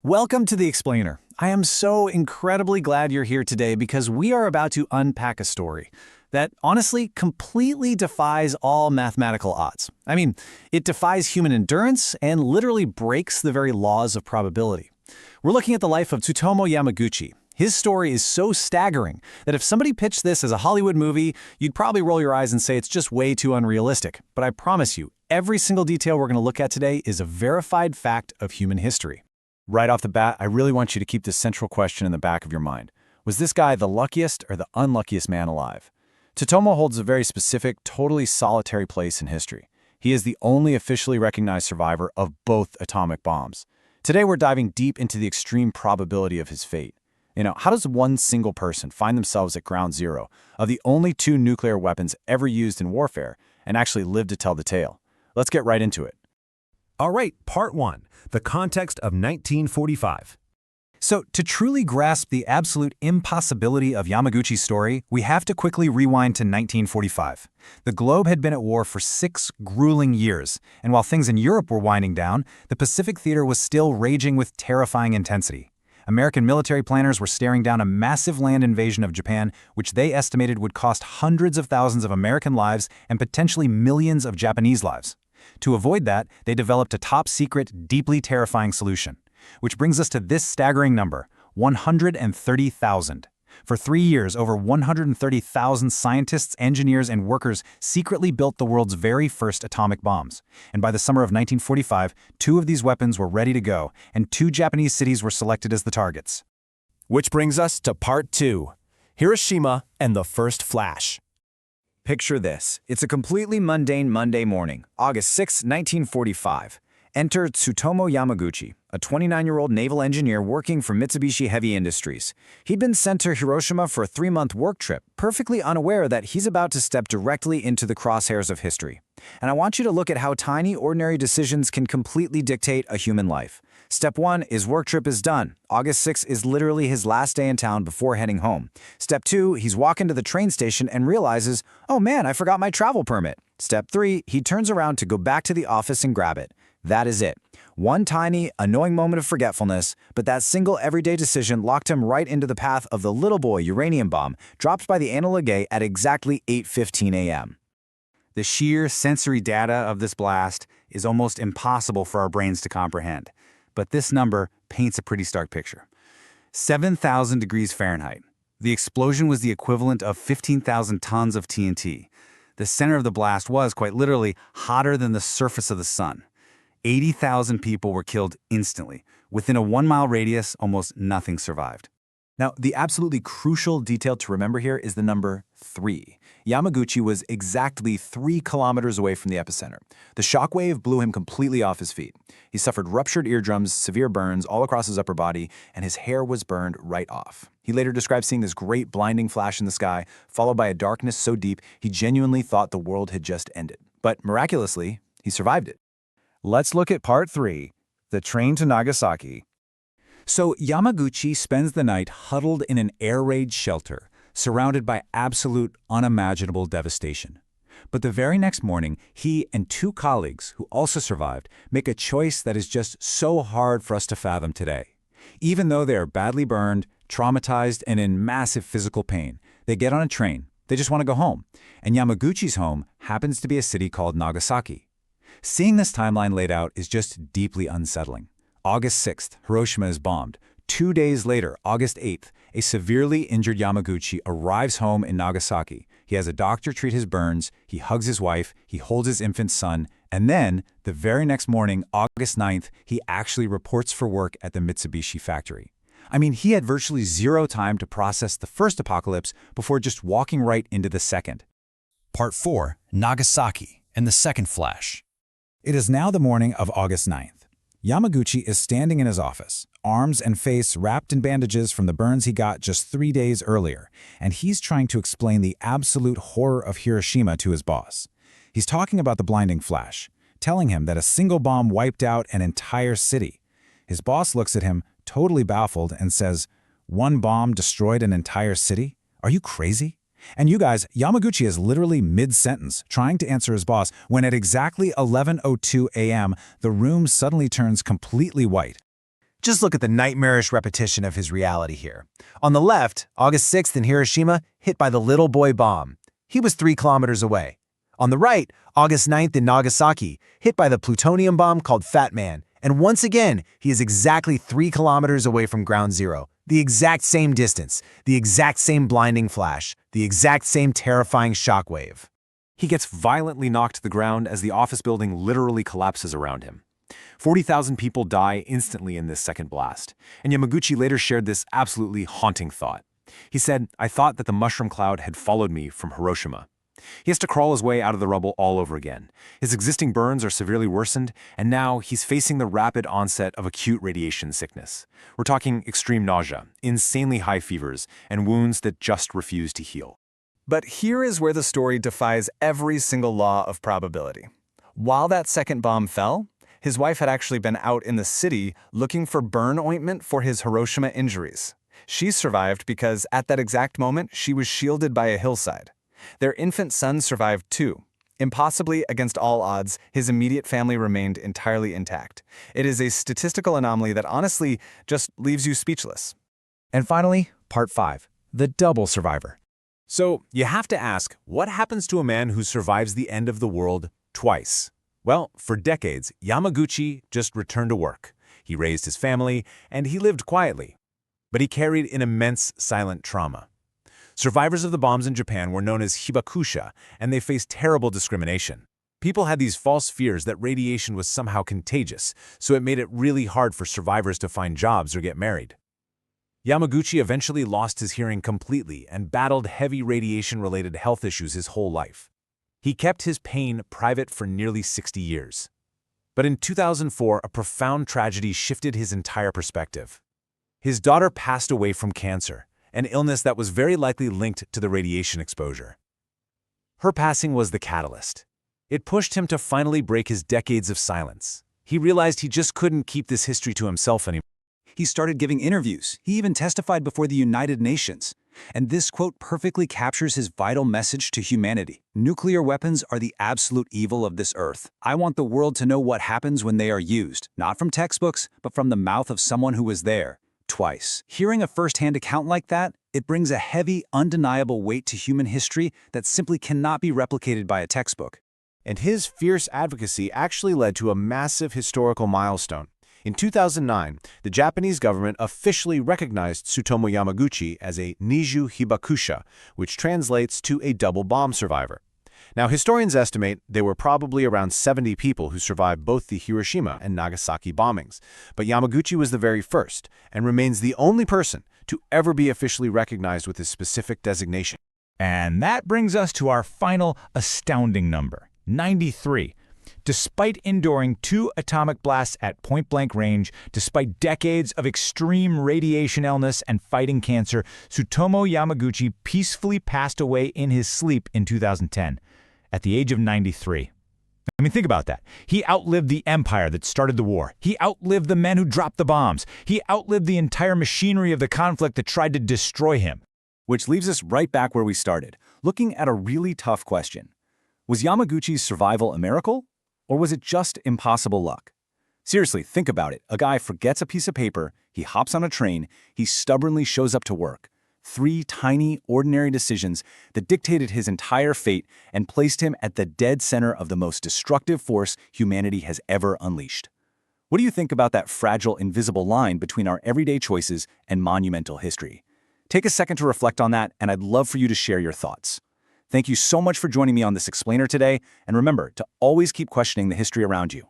Welcome to The Explainer. I am so incredibly glad you're here today because we are about to unpack a story that honestly completely defies all mathematical odds. It defies human endurance and literally breaks the very laws of probability. We're looking at the life of Tsutomu Yamaguchi. His story is so staggering that if somebody pitched this as a Hollywood movie, you'd probably roll your eyes and say it's just way too unrealistic. But I promise you, every single detail we're going to look at today is a verified fact of human history. Right off the bat, I really want you to keep this central question in the back of your mind. Was this guy the luckiest or the unluckiest man alive? Tsutomu holds a very specific, totally solitary place in history. He is the only officially recognized survivor of both atomic bombs. Today we're diving deep into the extreme probability of his fate. How does one single person find themselves at ground zero of the only two nuclear weapons ever used in warfare and actually live to tell the tale? Let's get right into it. All right, part one, the context of 1945. So, to truly grasp the absolute impossibility of Yamaguchi's story, we have to quickly rewind to 1945. The globe had been at war for 6 grueling years, and while things in Europe were winding down, the Pacific theater was still raging with terrifying intensity. American military planners were staring down a massive land invasion of Japan, which they estimated would cost hundreds of thousands of American lives and potentially millions of Japanese lives. To avoid that, they developed a top-secret, deeply terrifying solution. Which brings us to this staggering number, 130,000. For 3 years, over 130,000 scientists, engineers, and workers secretly built the world's very first atomic bombs. And by the summer of 1945, 2 of these weapons were ready to go, and 2 Japanese cities were selected as the targets. Which brings us to part two, Hiroshima and the first flash. Picture this. It's a completely mundane Monday morning, August 6, 1945. Enter Tsutomu Yamaguchi, a 29-year-old naval engineer working for Mitsubishi Heavy Industries. He'd been sent to Hiroshima for a 3-month work trip, perfectly unaware that he's about to step directly into the crosshairs of history. And I want you to look at how tiny, ordinary decisions can completely dictate a human life. Step 1, his work trip is done. August 6 is literally his last day in town before heading home. Step 2, he's walking to the train station and realizes, oh man, I forgot my travel permit. Step 3, he turns around to go back to the office and grab it. That is it. One tiny, annoying moment of forgetfulness, but that single everyday decision locked him right into the path of the little boy uranium bomb dropped by the Enola Gay at exactly 8:15 a.m. The sheer sensory data of this blast is almost impossible for our brains to comprehend. But this number paints a pretty stark picture. 7,000 degrees Fahrenheit. The explosion was the equivalent of 15,000 tons of TNT. The center of the blast was, quite literally, hotter than the surface of the sun. 80,000 people were killed instantly. Within a 1-mile radius, almost nothing survived. Now, the absolutely crucial detail to remember here is the number 3. Yamaguchi was exactly 3 kilometers away from the epicenter. The shockwave blew him completely off his feet. He suffered ruptured eardrums, severe burns all across his upper body, and his hair was burned right off. He later described seeing this great blinding flash in the sky, followed by a darkness so deep he genuinely thought the world had just ended. But miraculously, he survived it. Let's look at part 3, the train to Nagasaki. So Yamaguchi spends the night huddled in an air raid shelter, surrounded by absolute unimaginable devastation. But the very next morning, he and 2 colleagues, who also survived, make a choice that is just so hard for us to fathom today. Even though they are badly burned, traumatized, and in massive physical pain, they get on a train. They just want to go home. And Yamaguchi's home happens to be a city called Nagasaki. Seeing this timeline laid out is just deeply unsettling. August 6th, Hiroshima is bombed. 2 days later, August 8th, a severely injured Yamaguchi arrives home in Nagasaki. He has a doctor treat his burns, he hugs his wife, he holds his infant son, and then, the very next morning, August 9th, he actually reports for work at the Mitsubishi factory. He had virtually zero time to process the first apocalypse before just walking right into the second. Part 4, Nagasaki and the second flash. It is now the morning of August 9th. Yamaguchi is standing in his office, arms and face wrapped in bandages from the burns he got just 3 days earlier, and he's trying to explain the absolute horror of Hiroshima to his boss. He's talking about the blinding flash, telling him that a single bomb wiped out an entire city. His boss looks at him, totally baffled, and says, "One bomb destroyed an entire city? Are you crazy?" And you guys, Yamaguchi is literally mid-sentence, trying to answer his boss, when at exactly 11:02 a.m., the room suddenly turns completely white. Just look at the nightmarish repetition of his reality here. On the left, August 6th in Hiroshima, hit by the little boy bomb. He was 3 kilometers away. On the right, August 9th in Nagasaki, hit by the plutonium bomb called Fat Man. And once again, he is exactly 3 kilometers away from ground zero. The exact same distance, the exact same blinding flash, the exact same terrifying shockwave. He gets violently knocked to the ground as the office building literally collapses around him. 40,000 people die instantly in this second blast, and Yamaguchi later shared this absolutely haunting thought. He said, "I thought that the mushroom cloud had followed me from Hiroshima." He has to crawl his way out of the rubble all over again. His existing burns are severely worsened, and now he's facing the rapid onset of acute radiation sickness. We're talking extreme nausea, insanely high fevers, and wounds that just refuse to heal. But here is where the story defies every single law of probability. While that second bomb fell, his wife had actually been out in the city looking for burn ointment for his Hiroshima injuries. She survived because at that exact moment, she was shielded by a hillside. Their infant son survived too. Impossibly, against all odds, his immediate family remained entirely intact. It is a statistical anomaly that honestly just leaves you speechless. And finally, part 5, the double survivor. So, you have to ask, what happens to a man who survives the end of the world twice? Well, for decades, Yamaguchi just returned to work. He raised his family, and he lived quietly. But he carried an immense silent trauma. Survivors of the bombs in Japan were known as hibakusha, and they faced terrible discrimination. People had these false fears that radiation was somehow contagious, so it made it really hard for survivors to find jobs or get married. Yamaguchi eventually lost his hearing completely and battled heavy radiation-related health issues his whole life. He kept his pain private for nearly 60 years. But in 2004, a profound tragedy shifted his entire perspective. His daughter passed away from cancer, an illness that was very likely linked to the radiation exposure. Her passing was the catalyst. It pushed him to finally break his decades of silence. He realized he just couldn't keep this history to himself anymore. He started giving interviews. He even testified before the United Nations. And this quote perfectly captures his vital message to humanity. Nuclear weapons are the absolute evil of this earth. I want the world to know what happens when they are used, not from textbooks, but from the mouth of someone who was there. Twice. Hearing a first-hand account like that, it brings a heavy, undeniable weight to human history that simply cannot be replicated by a textbook. And his fierce advocacy actually led to a massive historical milestone. In 2009, the Japanese government officially recognized Tsutomu Yamaguchi as a Niju hibakusha, which translates to a double bomb survivor. Now, historians estimate there were probably around 70 people who survived both the Hiroshima and Nagasaki bombings, but Yamaguchi was the very first and remains the only person to ever be officially recognized with this specific designation. And that brings us to our final astounding number, 93. Despite enduring 2 atomic blasts at point-blank range, despite decades of extreme radiation illness and fighting cancer, Tsutomu Yamaguchi peacefully passed away in his sleep in 2010, at the age of 93. I mean, think about that. He outlived the empire that started the war. He outlived the men who dropped the bombs. He outlived the entire machinery of the conflict that tried to destroy him. Which leaves us right back where we started, looking at a really tough question. Was Yamaguchi's survival a miracle? Or was it just impossible luck? Seriously, think about it. A guy forgets a piece of paper, he hops on a train, he stubbornly shows up to work. 3 tiny, ordinary decisions that dictated his entire fate and placed him at the dead center of the most destructive force humanity has ever unleashed. What do you think about that fragile, invisible line between our everyday choices and monumental history? Take a second to reflect on that, and I'd love for you to share your thoughts. Thank you so much for joining me on this explainer today, and remember to always keep questioning the history around you.